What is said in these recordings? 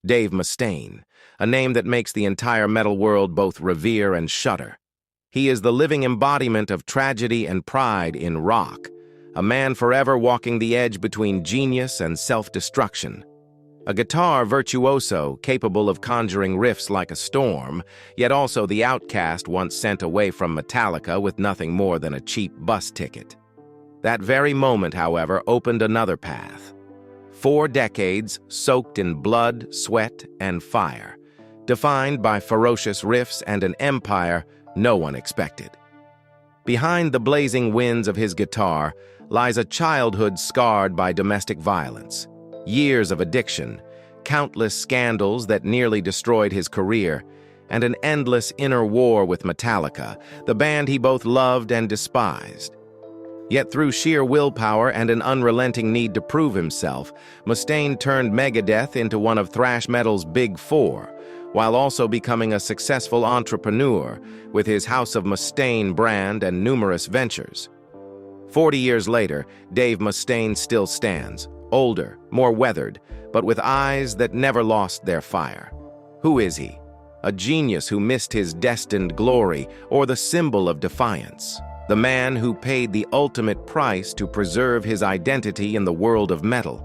Dave Mustaine, a name that makes the entire metal world both revere and shudder. He is the living embodiment of tragedy and pride in rock, a man forever walking the edge between genius and self-destruction. A guitar virtuoso capable of conjuring riffs like a storm, yet also the outcast once sent away from Metallica with nothing more than a cheap bus ticket. That very moment, however, opened another path. 4 decades soaked in blood, sweat, and fire, defined by ferocious riffs and an empire no one expected. Behind the blazing winds of his guitar lies a childhood scarred by domestic violence, years of addiction, countless scandals that nearly destroyed his career, and an endless inner war with Metallica, the band he both loved and despised. Yet through sheer willpower and an unrelenting need to prove himself, Mustaine turned Megadeth into one of thrash metal's big 4, while also becoming a successful entrepreneur with his House of Mustaine brand and numerous ventures. 40 years later, Dave Mustaine still stands, older, more weathered, but with eyes that never lost their fire. Who is he? A genius who missed his destined glory, or the symbol of defiance? The man who paid the ultimate price to preserve his identity in the world of metal.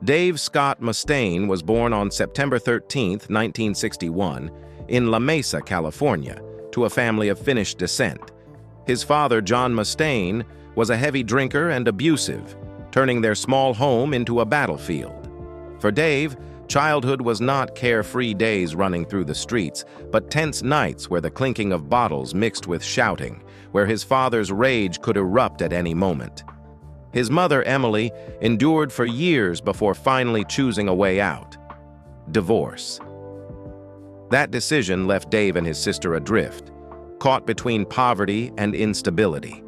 Dave Scott Mustaine was born on September 13, 1961, in La Mesa, California, to a family of Finnish descent. His father, John Mustaine, was a heavy drinker and abusive, turning their small home into a battlefield. For Dave, childhood was not carefree days running through the streets, but tense nights where the clinking of bottles mixed with shouting, where his father's rage could erupt at any moment. His mother, Emily, endured for years before finally choosing a way out: divorce. That decision left Dave and his sister adrift, caught between poverty and instability.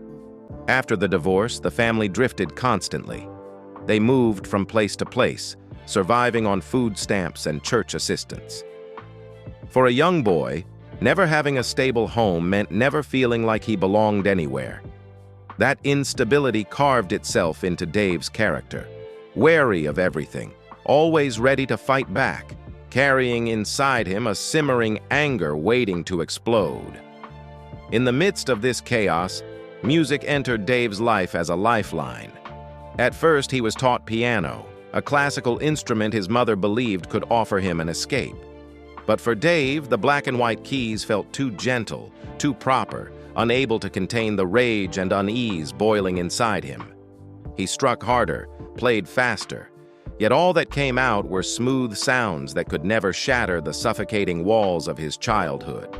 After the divorce, the family drifted constantly. They moved from place to place, surviving on food stamps and church assistance. For a young boy, never having a stable home meant never feeling like he belonged anywhere. That instability carved itself into Dave's character, wary of everything, always ready to fight back, carrying inside him a simmering anger waiting to explode. In the midst of this chaos, music entered Dave's life as a lifeline. At first, he was taught piano, a classical instrument his mother believed could offer him an escape. But for Dave, the black and white keys felt too gentle, too proper, unable to contain the rage and unease boiling inside him. He struck harder, played faster, yet all that came out were smooth sounds that could never shatter the suffocating walls of his childhood.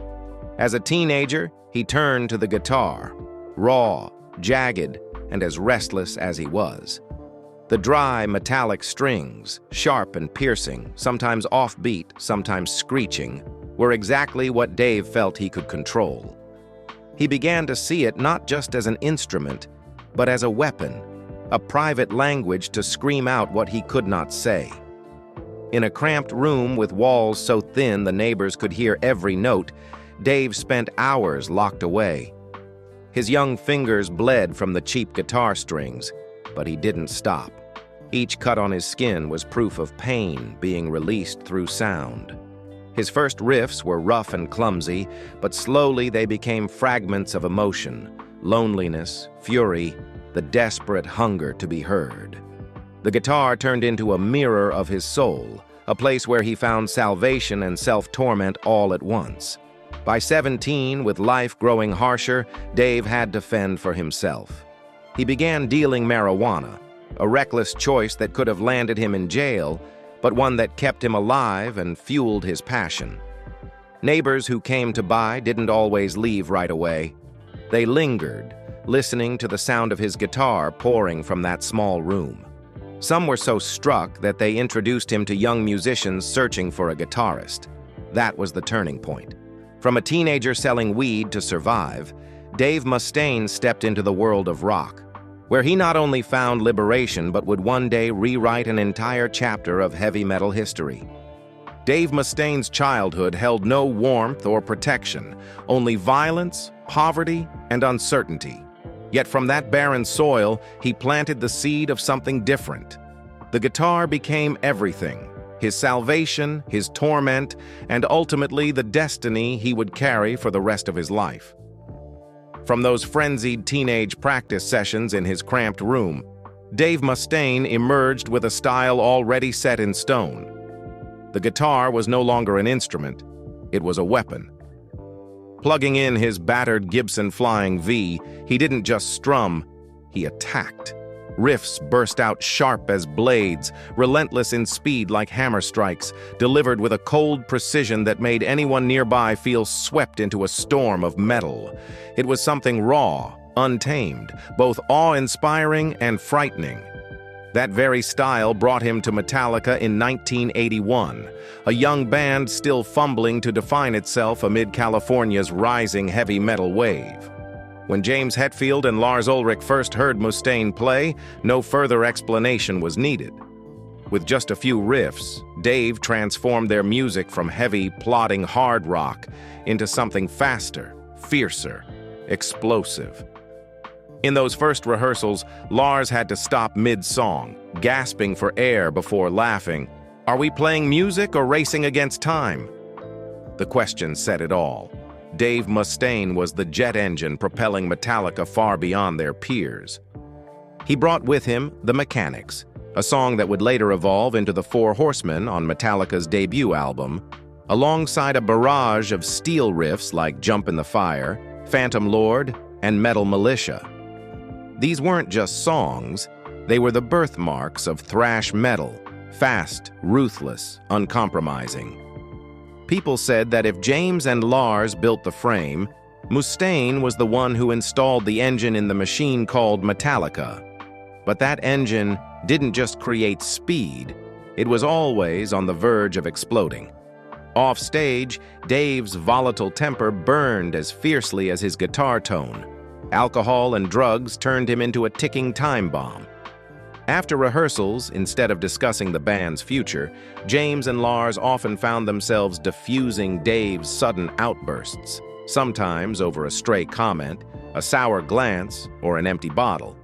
As a teenager, he turned to the guitar, raw, jagged, and as restless as he was. The dry, metallic strings, sharp and piercing, sometimes offbeat, sometimes screeching, were exactly what Dave felt he could control. He began to see it not just as an instrument, but as a weapon, a private language to scream out what he could not say. In a cramped room with walls so thin the neighbors could hear every note, Dave spent hours locked away. His young fingers bled from the cheap guitar strings, but he didn't stop. Each cut on his skin was proof of pain being released through sound. His first riffs were rough and clumsy, but slowly they became fragments of emotion, loneliness, fury, the desperate hunger to be heard. The guitar turned into a mirror of his soul, a place where he found salvation and self-torment all at once. By 17, with life growing harsher, Dave had to fend for himself. He began dealing marijuana, a reckless choice that could have landed him in jail, but one that kept him alive and fueled his passion. Neighbors who came to buy didn't always leave right away. They lingered, listening to the sound of his guitar pouring from that small room. Some were so struck that they introduced him to young musicians searching for a guitarist. That was the turning point. From a teenager selling weed to survive, Dave Mustaine stepped into the world of rock, where he not only found liberation but would one day rewrite an entire chapter of heavy metal history. Dave Mustaine's childhood held no warmth or protection, only violence, poverty, and uncertainty. Yet from that barren soil, he planted the seed of something different. The guitar became everything, his salvation, his torment, and ultimately the destiny he would carry for the rest of his life. From those frenzied teenage practice sessions in his cramped room, Dave Mustaine emerged with a style already set in stone. The guitar was no longer an instrument, it was a weapon. Plugging in his battered Gibson Flying V, he didn't just strum, he attacked. Riffs burst out sharp as blades, relentless in speed like hammer strikes, delivered with a cold precision that made anyone nearby feel swept into a storm of metal. It was something raw, untamed, both awe-inspiring and frightening. That very style brought him to Metallica in 1981, a young band still fumbling to define itself amid California's rising heavy metal wave. When James Hetfield and Lars Ulrich first heard Mustaine play, no further explanation was needed. With just a few riffs, Dave transformed their music from heavy, plodding hard rock into something faster, fiercer, explosive. In those first rehearsals, Lars had to stop mid-song, gasping for air before laughing. "Are we playing music or racing against time?" The question said it all. Dave Mustaine was the jet engine propelling Metallica far beyond their peers. He brought with him The Mechanics, a song that would later evolve into the Four Horsemen on Metallica's debut album, alongside a barrage of steel riffs like Jump in the Fire, Phantom Lord, and Metal Militia. These weren't just songs, they were the birthmarks of thrash metal, fast, ruthless, uncompromising. People said that if James and Lars built the frame, Mustaine was the one who installed the engine in the machine called Metallica. But that engine didn't just create speed, it was always on the verge of exploding. Off stage, Dave's volatile temper burned as fiercely as his guitar tone. Alcohol and drugs turned him into a ticking time bomb. After rehearsals, instead of discussing the band's future, James and Lars often found themselves diffusing Dave's sudden outbursts, sometimes over a stray comment, a sour glance, or an empty bottle.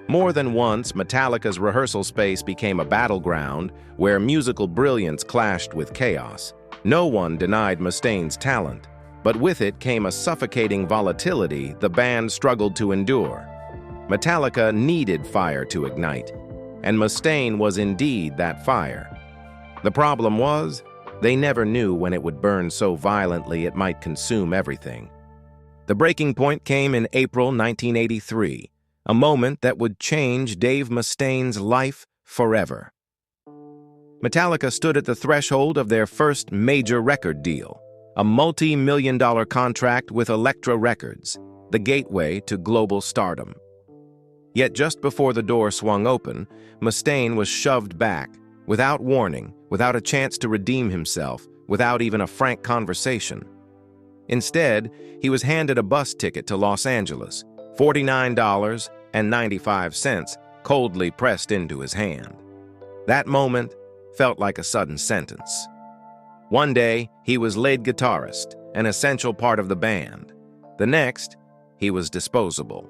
More than once, Metallica's rehearsal space became a battleground where musical brilliance clashed with chaos. No one denied Mustaine's talent, but with it came a suffocating volatility the band struggled to endure. Metallica needed fire to ignite, and Mustaine was indeed that fire. The problem was, they never knew when it would burn so violently it might consume everything. The breaking point came in April 1983, a moment that would change Dave Mustaine's life forever. Metallica stood at the threshold of their first major record deal, a multi-million-dollar contract with Elektra Records, the gateway to global stardom. Yet just before the door swung open, Mustaine was shoved back, without warning, without a chance to redeem himself, without even a frank conversation. Instead, he was handed a bus ticket to Los Angeles, $49.95, coldly pressed into his hand. That moment felt like a sudden sentence. One day, he was lead guitarist, an essential part of the band. The next, he was disposable.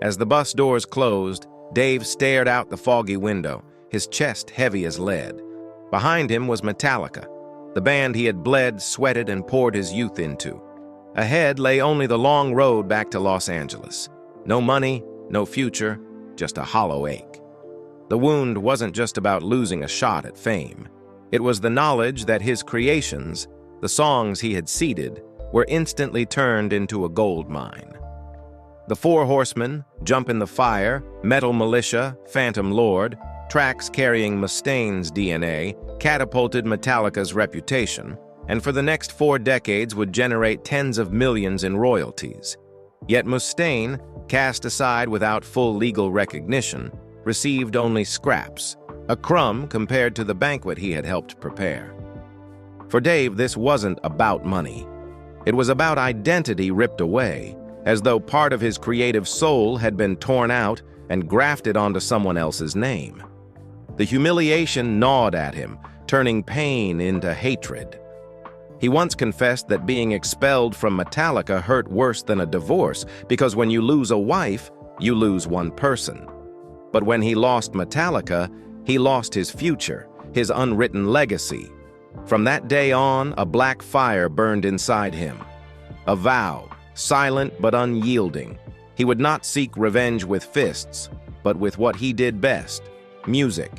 As the bus doors closed, Dave stared out the foggy window, his chest heavy as lead. Behind him was Metallica, the band he had bled, sweated, and poured his youth into. Ahead lay only the long road back to Los Angeles. No money, no future, just a hollow ache. The wound wasn't just about losing a shot at fame. It was the knowledge that his creations, the songs he had seeded, were instantly turned into a gold mine. The Four Horsemen, Jump in the Fire, Metal Militia, Phantom Lord, tracks carrying Mustaine's DNA, catapulted Metallica's reputation, and for the next 4 decades would generate tens of millions in royalties. Yet Mustaine, cast aside without full legal recognition, received only scraps, a crumb compared to the banquet he had helped prepare. For Dave, this wasn't about money. It was about identity ripped away, as though part of his creative soul had been torn out and grafted onto someone else's name. The humiliation gnawed at him, turning pain into hatred. He once confessed that being expelled from Metallica hurt worse than a divorce, because when you lose a wife, you lose one person. But when he lost Metallica, he lost his future, his unwritten legacy. From that day on, a black fire burned inside him. A vow, silent but unyielding. He would not seek revenge with fists, but with what he did best, music.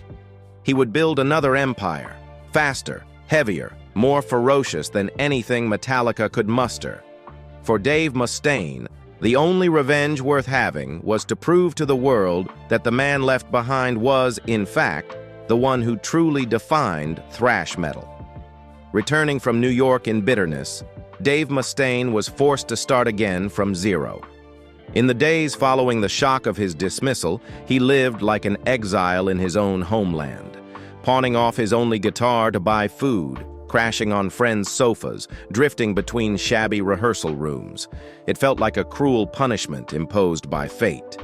He would build another empire, faster, heavier, more ferocious than anything Metallica could muster. For Dave Mustaine, the only revenge worth having was to prove to the world that the man left behind was, in fact, the one who truly defined thrash metal. Returning from New York in bitterness, Dave Mustaine was forced to start again from zero. In the days following the shock of his dismissal, he lived like an exile in his own homeland, pawning off his only guitar to buy food, crashing on friends' sofas, drifting between shabby rehearsal rooms. It felt like a cruel punishment imposed by fate.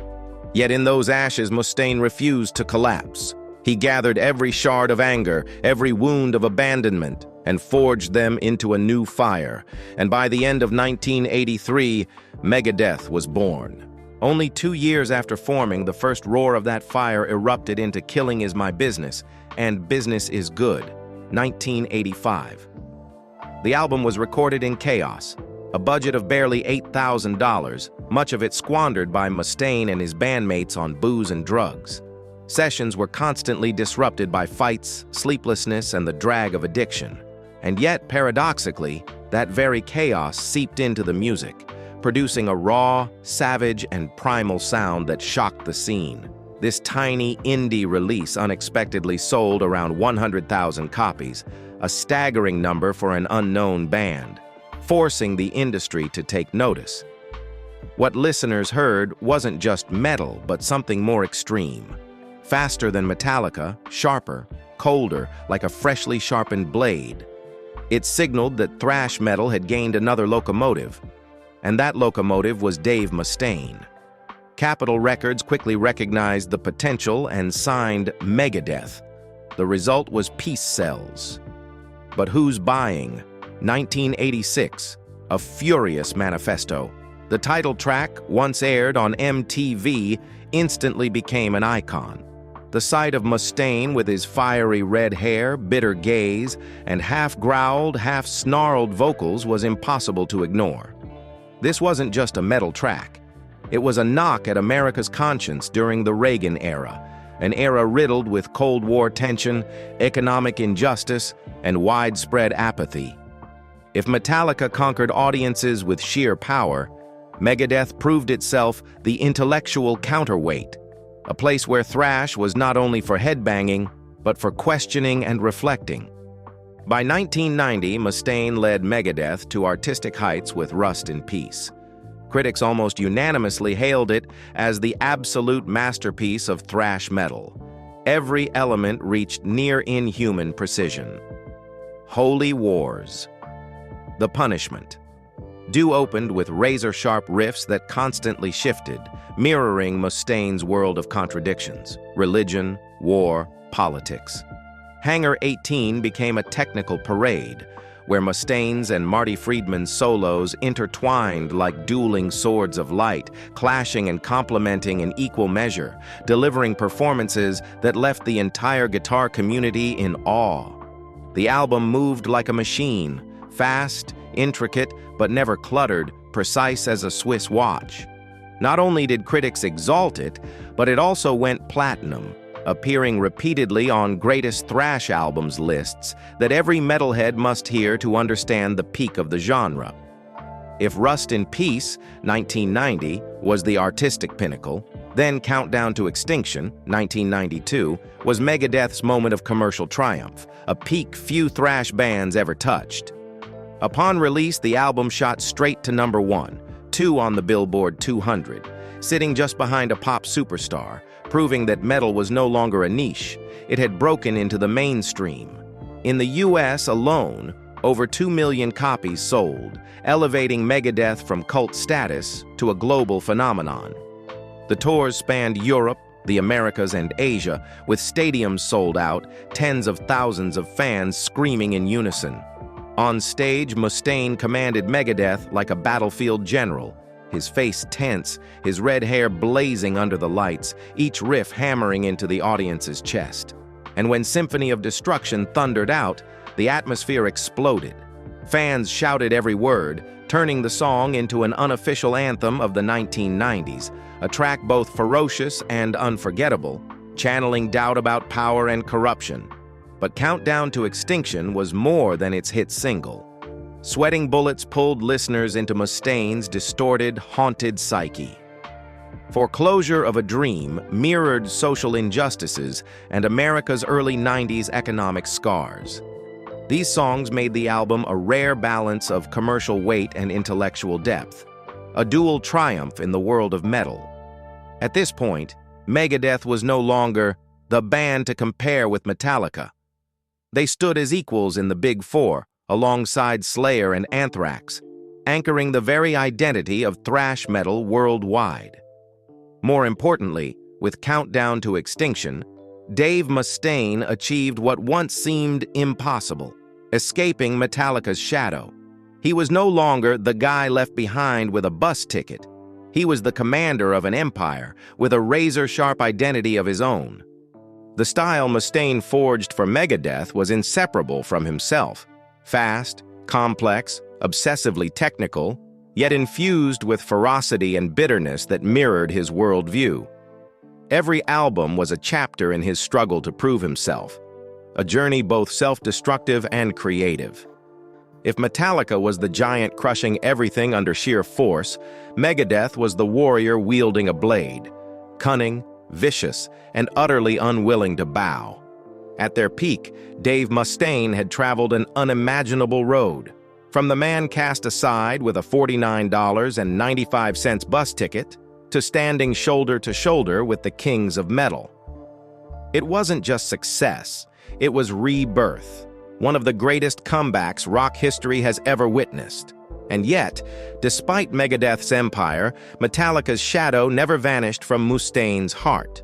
Yet in those ashes, Mustaine refused to collapse. He gathered every shard of anger, every wound of abandonment, and forged them into a new fire. And by the end of 1983, Megadeth was born. Only 2 years after forming, the first roar of that fire erupted into Killing Is My Business and Business Is Good, 1985. The album was recorded in chaos, a budget of barely $8,000, much of it squandered by Mustaine and his bandmates on booze and drugs. Sessions were constantly disrupted by fights, sleeplessness, and the drag of addiction. And yet, paradoxically, that very chaos seeped into the music, producing a raw, savage, and primal sound that shocked the scene. This tiny indie release unexpectedly sold around 100,000 copies, a staggering number for an unknown band, forcing the industry to take notice. What listeners heard wasn't just metal, but something more extreme. Faster than Metallica, sharper, colder, like a freshly sharpened blade. It signaled that thrash metal had gained another locomotive, and that locomotive was Dave Mustaine. Capitol Records quickly recognized the potential and signed Megadeth. The result was Peace Cells. But who's buying? 1986, a furious manifesto. The title track, once aired on MTV, instantly became an icon. The sight of Mustaine with his fiery red hair, bitter gaze, and half-growled, half-snarled vocals was impossible to ignore. This wasn't just a metal track. It was a knock at America's conscience during the Reagan era, an era riddled with Cold War tension, economic injustice, and widespread apathy. If Metallica conquered audiences with sheer power, Megadeth proved itself the intellectual counterweight, a place where thrash was not only for headbanging, but for questioning and reflecting. By 1990, Mustaine led Megadeth to artistic heights with Rust in Peace. Critics almost unanimously hailed it as the absolute masterpiece of thrash metal. Every element reached near-inhuman precision. Holy Wars. The Punishment. Due opened with razor-sharp riffs that constantly shifted, mirroring Mustaine's world of contradictions: religion, war, politics. Hangar 18 became a technical parade, where Mustaine's and Marty Friedman's solos intertwined like dueling swords of light, clashing and complementing in equal measure, delivering performances that left the entire guitar community in awe. The album moved like a machine, fast, intricate, but never cluttered, precise as a Swiss watch. Not only did critics exalt it, but it also went platinum, appearing repeatedly on greatest thrash albums lists that every metalhead must hear to understand the peak of the genre. If Rust in Peace, 1990, was the artistic pinnacle, then Countdown to Extinction, 1992, was Megadeth's moment of commercial triumph, a peak few thrash bands ever touched. Upon release, the album shot straight to number 1, 2 on the Billboard 200, sitting just behind a pop superstar, proving that metal was no longer a niche. It had broken into the mainstream. In the US alone, over 2 million copies sold, elevating Megadeth from cult status to a global phenomenon. The tours spanned Europe, the Americas, and Asia, with stadiums sold out, tens of thousands of fans screaming in unison. On stage, Mustaine commanded Megadeth like a battlefield general, his face tense, his red hair blazing under the lights, each riff hammering into the audience's chest. and when Symphony of Destruction thundered out, the atmosphere exploded. Fans shouted every word, turning the song into an unofficial anthem of the 1990s, a track both ferocious and unforgettable, channeling doubt about power and corruption. But Countdown to Extinction was more than its hit single. Sweating Bullets pulled listeners into Mustaine's distorted, haunted psyche. Foreclosure of a Dream mirrored social injustices and America's early 90s economic scars. These songs made the album a rare balance of commercial weight and intellectual depth, a dual triumph in the world of metal. At this point, Megadeth was no longer the band to compare with Metallica. They stood as equals in the Big Four, alongside Slayer and Anthrax, anchoring the very identity of thrash metal worldwide. More importantly, with Countdown to Extinction, Dave Mustaine achieved what once seemed impossible, escaping Metallica's shadow. He was no longer the guy left behind with a bus ticket. He was the commander of an empire with a razor-sharp identity of his own. The style Mustaine forged for Megadeth was inseparable from himself. Fast, complex, obsessively technical, yet infused with ferocity and bitterness that mirrored his worldview. Every album was a chapter in his struggle to prove himself, a journey both self-destructive and creative. If Metallica was the giant crushing everything under sheer force, Megadeth was the warrior wielding a blade, cunning, vicious, and utterly unwilling to bow. At their peak, Dave Mustaine had traveled an unimaginable road, from the man cast aside with a $49.95 bus ticket to standing shoulder to shoulder with the kings of metal. It wasn't just success, it was rebirth, one of the greatest comebacks rock history has ever witnessed. And yet, despite Megadeth's empire, Metallica's shadow never vanished from Mustaine's heart.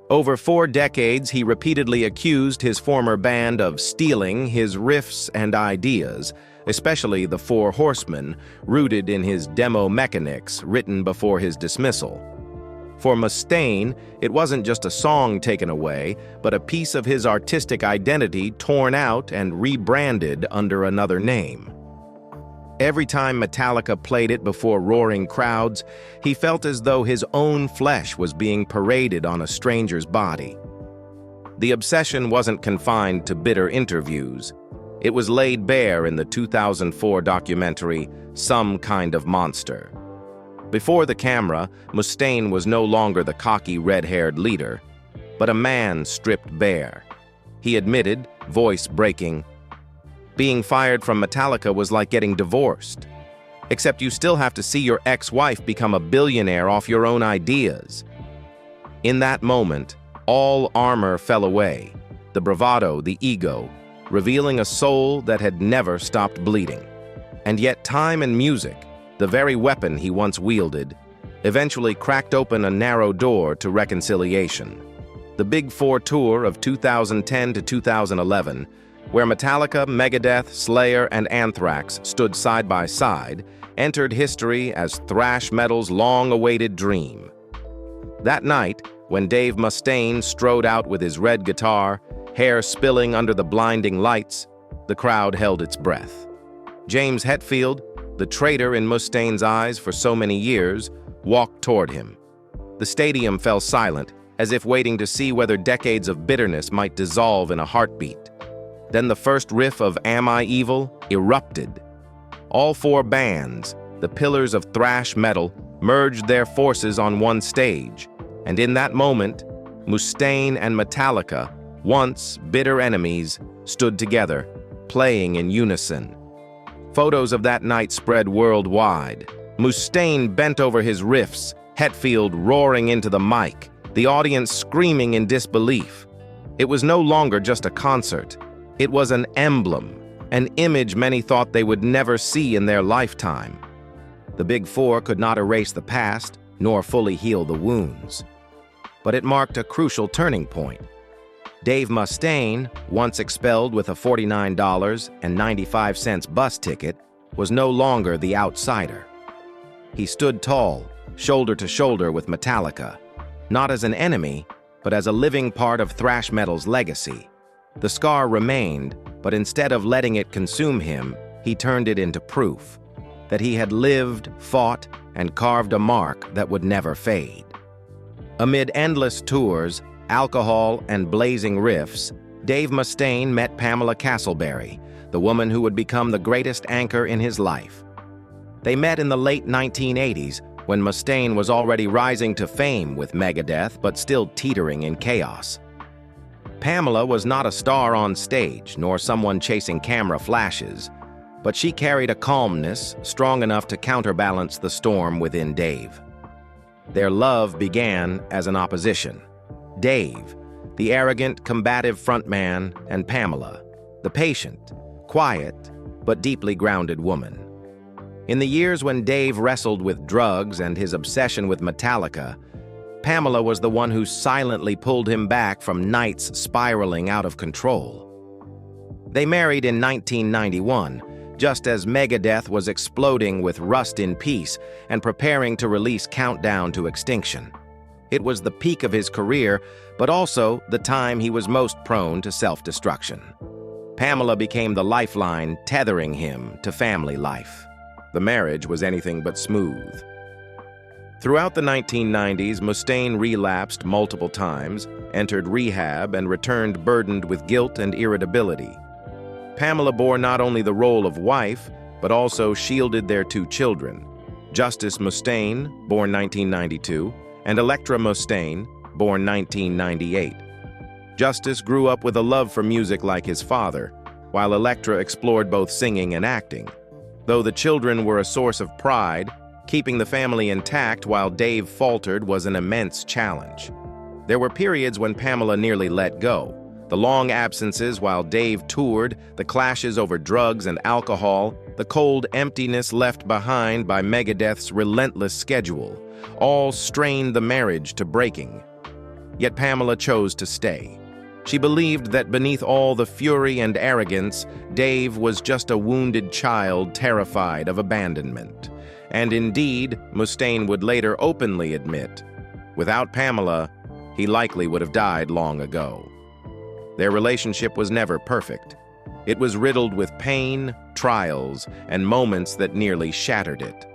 Over 4 decades, he repeatedly accused his former band of stealing his riffs and ideas, especially the Four Horsemen, rooted in his demo mechanics written before his dismissal. For Mustaine, it wasn't just a song taken away, but a piece of his artistic identity torn out and rebranded under another name. Every time Metallica played it before roaring crowds, he felt as though his own flesh was being paraded on a stranger's body. The obsession wasn't confined to bitter interviews. It was laid bare in the 2004 documentary, Some Kind of Monster. Before the camera, Mustaine was no longer the cocky red-haired leader, but a man stripped bare. He admitted, voice breaking, "Being fired from Metallica was like getting divorced. Except you still have to see your ex-wife become a billionaire off your own ideas." In that moment, all armor fell away, the bravado, the ego, revealing a soul that had never stopped bleeding. And yet time and music, the very weapon he once wielded, eventually cracked open a narrow door to reconciliation. The Big Four tour of 2010 to 2011, where Metallica, Megadeth, Slayer, and Anthrax stood side by side, entered history as thrash metal's long-awaited dream. That night, when Dave Mustaine strode out with his red guitar, hair spilling under the blinding lights, the crowd held its breath. James Hetfield, the traitor in Mustaine's eyes for so many years, walked toward him. The stadium fell silent, as if waiting to see whether decades of bitterness might dissolve in a heartbeat. Then the first riff of Am I Evil erupted. All 4 bands, the pillars of thrash metal, merged their forces on one stage, and in that moment, Mustaine and Metallica, once bitter enemies, stood together, playing in unison. Photos of that night spread worldwide. Mustaine bent over his riffs, Hetfield roaring into the mic, the audience screaming in disbelief. It was no longer just a concert. It was an emblem, an image many thought they would never see in their lifetime. The Big Four could not erase the past, nor fully heal the wounds. But it marked a crucial turning point. Dave Mustaine, once expelled with a $49.95 bus ticket, was no longer the outsider. He stood tall, shoulder to shoulder with Metallica, not as an enemy, but as a living part of thrash metal's legacy. The scar remained, but instead of letting it consume him, he turned it into proof that he had lived, fought, and carved a mark that would never fade. Amid endless tours, alcohol, and blazing riffs, Dave Mustaine met Pamela Castleberry, the woman who would become the greatest anchor in his life. They met in the late 1980s, when Mustaine was already rising to fame with Megadeth but still teetering in chaos. Pamela was not a star on stage, nor someone chasing camera flashes, but she carried a calmness strong enough to counterbalance the storm within Dave. Their love began as an opposition. Dave, the arrogant, combative frontman, and Pamela, the patient, quiet, but deeply grounded woman. In the years when Dave wrestled with drugs and his obsession with Metallica, Pamela was the one who silently pulled him back from nights spiraling out of control. They married in 1991, just as Megadeth was exploding with Rust in Peace and preparing to release Countdown to Extinction. It was the peak of his career, but also the time he was most prone to self-destruction. Pamela became the lifeline tethering him to family life. The marriage was anything but smooth. Throughout the 1990s, Mustaine relapsed multiple times, entered rehab, and returned burdened with guilt and irritability. Pamela bore not only the role of wife, but also shielded their two children, Justice Mustaine, born 1992, and Electra Mustaine, born 1998. Justice grew up with a love for music like his father, while Electra explored both singing and acting. Though the children were a source of pride, keeping the family intact while Dave faltered was an immense challenge. There were periods when Pamela nearly let go. The long absences while Dave toured, the clashes over drugs and alcohol, the cold emptiness left behind by Megadeth's relentless schedule, all strained the marriage to breaking. Yet Pamela chose to stay. She believed that beneath all the fury and arrogance, Dave was just a wounded child terrified of abandonment. And indeed, Mustaine would later openly admit, without Pamela, he likely would have died long ago. Their relationship was never perfect. It was riddled with pain, trials, and moments that nearly shattered it.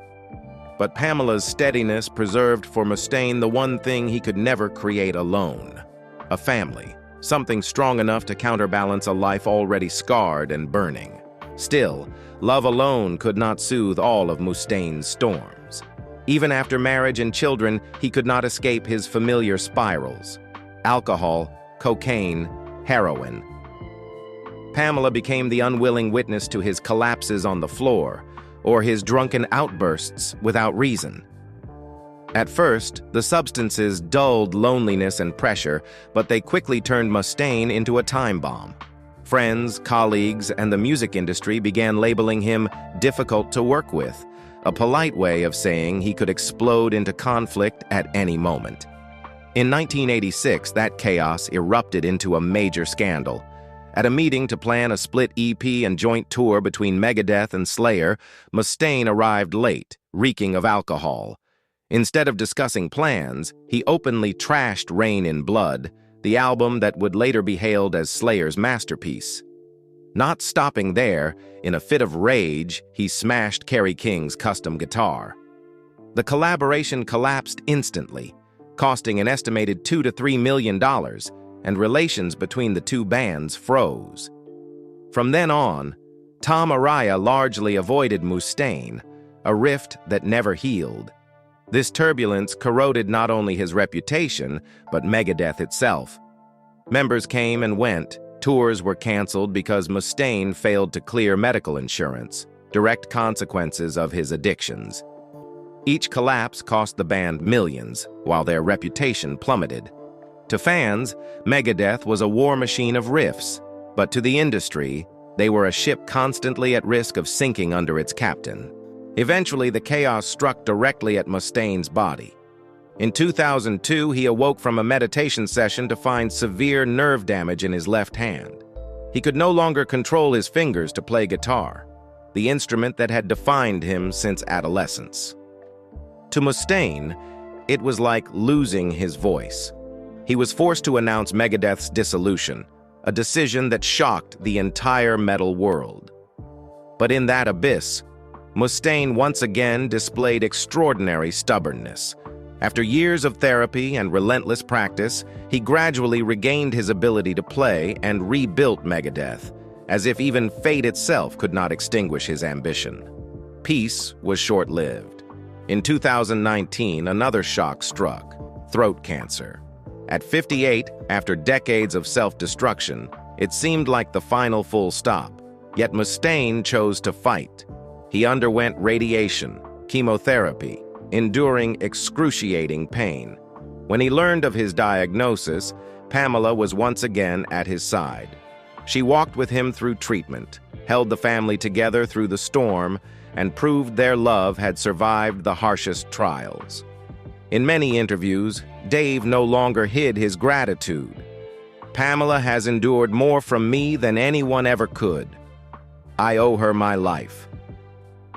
But Pamela's steadiness preserved for Mustaine the one thing he could never create alone: a family. Something strong enough to counterbalance a life already scarred and burning. Still, love alone could not soothe all of Mustaine's storms. Even after marriage and children, he could not escape his familiar spirals: alcohol, cocaine, heroin. Pamela became the unwilling witness to his collapses on the floor, or his drunken outbursts without reason. At first, the substances dulled loneliness and pressure, but they quickly turned Mustaine into a time bomb. Friends, colleagues, and the music industry began labeling him difficult to work with, a polite way of saying he could explode into conflict at any moment. In 1986, that chaos erupted into a major scandal. At a meeting to plan a split EP and joint tour between Megadeth and Slayer, Mustaine arrived late, reeking of alcohol. Instead of discussing plans, he openly trashed Rain in Blood, the album that would later be hailed as Slayer's masterpiece. Not stopping there, in a fit of rage, he smashed Kerry King's custom guitar. The collaboration collapsed instantly, costing an estimated $2 to $3 million, and relations between the two bands froze. From then on, Tom Araya largely avoided Mustaine, a rift that never healed. This turbulence corroded not only his reputation, but Megadeth itself. Members came and went, tours were canceled because Mustaine failed to clear medical insurance, direct consequences of his addictions. Each collapse cost the band millions, while their reputation plummeted. To fans, Megadeth was a war machine of riffs, but to the industry, they were a ship constantly at risk of sinking under its captain. Eventually, the chaos struck directly at Mustaine's body. In 2002, he awoke from a meditation session to find severe nerve damage in his left hand. He could no longer control his fingers to play guitar, the instrument that had defined him since adolescence. To Mustaine, it was like losing his voice. he was forced to announce Megadeth's dissolution, a decision that shocked the entire metal world. But in that abyss, Mustaine once again displayed extraordinary stubbornness. After years of therapy and relentless practice, he gradually regained his ability to play and rebuilt Megadeth, as if even fate itself could not extinguish his ambition. Peace was short-lived. In 2019, another shock struck: throat cancer. At 58, after decades of self-destruction, it seemed like the final full stop. Yet Mustaine chose to fight. He underwent radiation, chemotherapy, enduring excruciating pain. When he learned of his diagnosis, Pamela was once again at his side. She walked with him through treatment, held the family together through the storm, and proved their love had survived the harshest trials. In many interviews, Dave no longer hid his gratitude. "Pamela has endured more from me than anyone ever could. I owe her my life."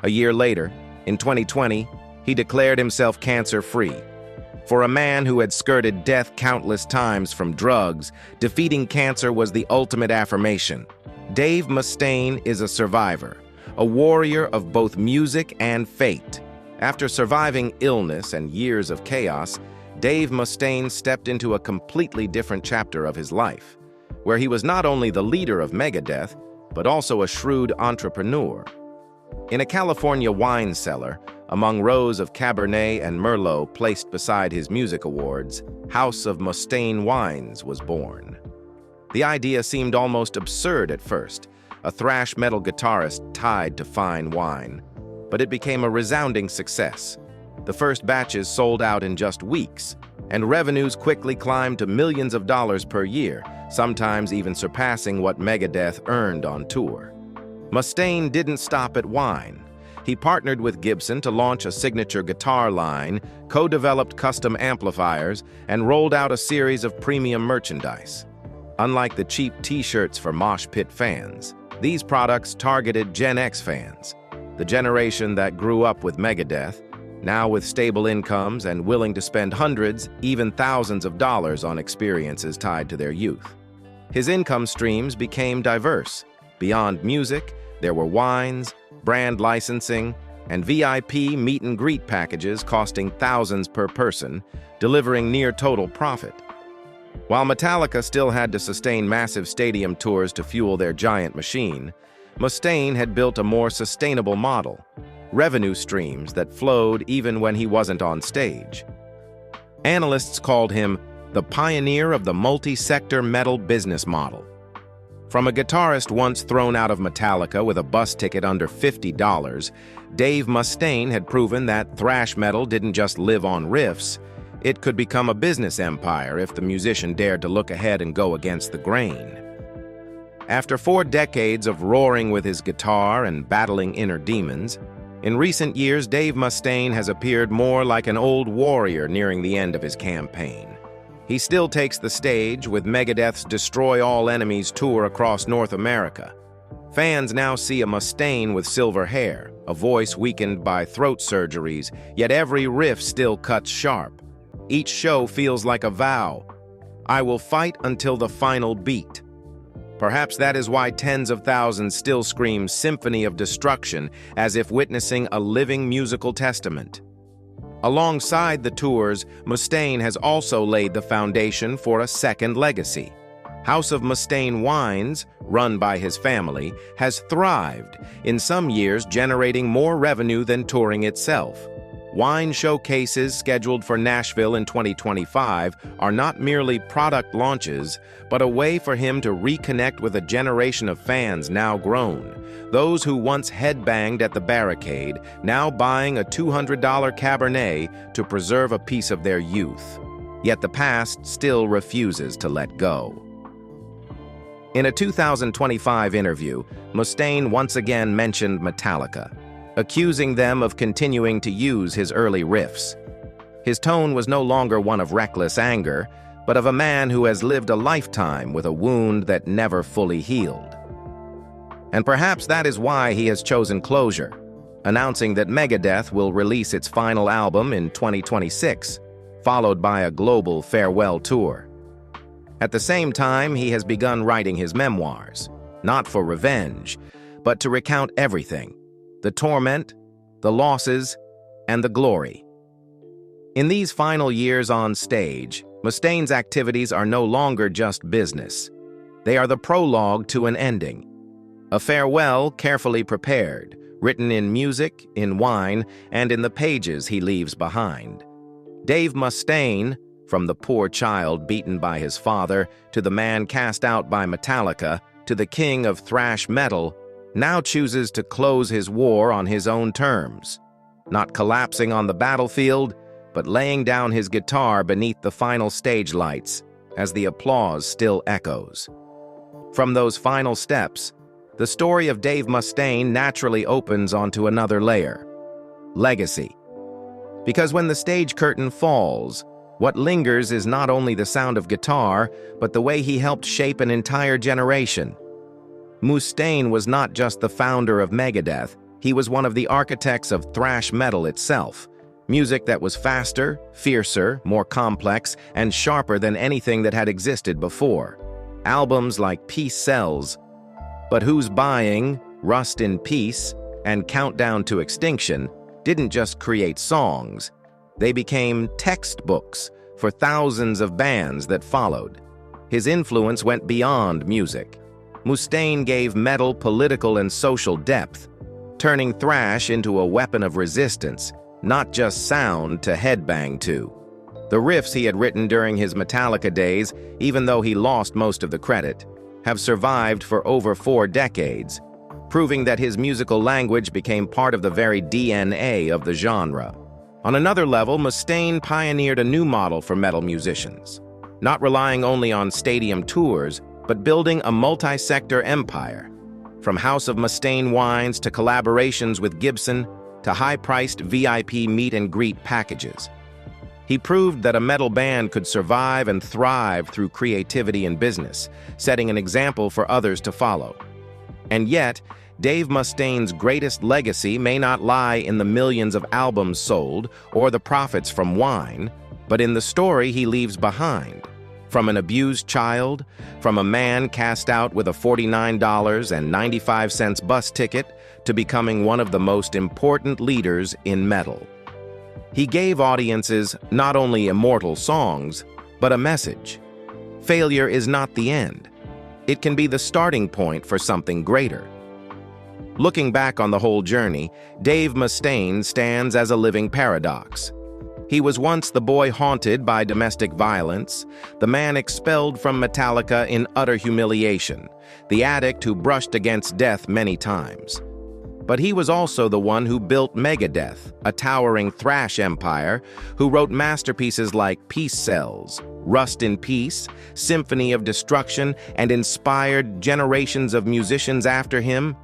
A year later, in 2020, he declared himself cancer-free. For a man who had skirted death countless times from drugs, defeating cancer was the ultimate affirmation. Dave Mustaine is a survivor, a warrior of both music and fate. After surviving illness and years of chaos, Dave Mustaine stepped into a completely different chapter of his life, where he was not only the leader of Megadeth, but also a shrewd entrepreneur. In a California wine cellar, among rows of Cabernet and Merlot placed beside his music awards, House of Mustaine Wines was born. The idea seemed almost absurd at first, a thrash metal guitarist tied to fine wine. But it became a resounding success. The first batches sold out in just weeks, and revenues quickly climbed to millions of dollars per year, sometimes even surpassing what Megadeth earned on tour. Mustaine didn't stop at wine. He partnered with Gibson to launch a signature guitar line, co-developed custom amplifiers, and rolled out a series of premium merchandise. Unlike the cheap t-shirts for mosh pit fans, these products targeted Gen X fans, the generation that grew up with Megadeth, now with stable incomes and willing to spend hundreds, even thousands of dollars on experiences tied to their youth. His income streams became diverse. Beyond music, there were wines, brand licensing, and VIP meet-and-greet packages costing thousands per person, delivering near total profit. While Metallica still had to sustain massive stadium tours to fuel their giant machine, Mustaine had built a more sustainable model, revenue streams that flowed even when he wasn't on stage. Analysts called him the pioneer of the multi-sector metal business model. From a guitarist once thrown out of Metallica with a bus ticket under $50, Dave Mustaine had proven that thrash metal didn't just live on riffs, it could become a business empire if the musician dared to look ahead and go against the grain. After 4 decades of roaring with his guitar and battling inner demons, in recent years Dave Mustaine has appeared more like an old warrior nearing the end of his campaign. He still takes the stage with Megadeth's Destroy All Enemies tour across North America. Fans now see a Mustaine with silver hair, a voice weakened by throat surgeries, yet every riff still cuts sharp. Each show feels like a vow. I will fight until the final beat. Perhaps that is why tens of thousands still scream Symphony of Destruction, as if witnessing a living musical testament. Alongside the tours, Mustaine has also laid the foundation for a second legacy. House of Mustaine Wines, run by his family, has thrived, in some years generating more revenue than touring itself. Wine showcases scheduled for Nashville in 2025 are not merely product launches, but a way for him to reconnect with a generation of fans now grown. Those who once headbanged at the barricade, now buying a $200 Cabernet to preserve a piece of their youth. Yet the past still refuses to let go. In a 2025 interview, Mustaine once again mentioned Metallica, accusing them of continuing to use his early riffs. His tone was no longer one of reckless anger, but of a man who has lived a lifetime with a wound that never fully healed. And perhaps that is why he has chosen closure, announcing that Megadeth will release its final album in 2026, followed by a global farewell tour. At the same time, he has begun writing his memoirs, not for revenge, but to recount everything: the torment, the losses, and the glory. In these final years on stage, Mustaine's activities are no longer just business. They are the prologue to an ending. A farewell carefully prepared, written in music, in wine, and in the pages he leaves behind. Dave Mustaine, from the poor child beaten by his father, to the man cast out by Metallica, to the king of thrash metal, now chooses to close his war on his own terms, not collapsing on the battlefield, but laying down his guitar beneath the final stage lights as the applause still echoes. From those final steps, the story of Dave Mustaine naturally opens onto another layer: legacy. Because when the stage curtain falls, what lingers is not only the sound of guitar, but the way he helped shape an entire generation. Mustaine was not just the founder of Megadeth, he was one of the architects of thrash metal itself. Music that was faster, fiercer, more complex, and sharper than anything that had existed before. Albums like Peace Sells, But Who's Buying, Rust in Peace, and Countdown to Extinction didn't just create songs. They became textbooks for thousands of bands that followed. His influence went beyond music. Mustaine gave metal political and social depth, turning thrash into a weapon of resistance, not just sound to headbang to. The riffs he had written during his Metallica days, even though he lost most of the credit, have survived for over 4 decades, proving that his musical language became part of the very DNA of the genre. On another level, Mustaine pioneered a new model for metal musicians, not relying only on stadium tours, but building a multi-sector empire. From House of Mustaine wines to collaborations with Gibson, to high-priced VIP meet-and-greet packages. He proved that a metal band could survive and thrive through creativity and business, setting an example for others to follow. And yet, Dave Mustaine's greatest legacy may not lie in the millions of albums sold or the profits from wine, but in the story he leaves behind. From an abused child, from a man cast out with a $49.95 bus ticket, to becoming one of the most important leaders in metal. He gave audiences not only immortal songs, but a message. Failure is not the end. It can be the starting point for something greater. Looking back on the whole journey, Dave Mustaine stands as a living paradox. He was once the boy haunted by domestic violence, the man expelled from Metallica in utter humiliation, the addict who brushed against death many times. But he was also the one who built Megadeth, a towering thrash empire, who wrote masterpieces like Peace Sells, Rust in Peace, Symphony of Destruction, and inspired generations of musicians after him.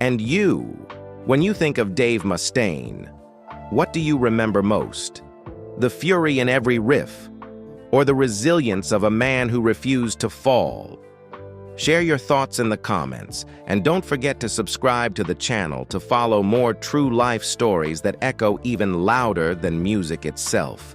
And you, when you think of Dave Mustaine, what do you remember most? The fury in every riff, or the resilience of a man who refused to fall? Share your thoughts in the comments, and don't forget to subscribe to the channel to follow more true life stories that echo even louder than music itself.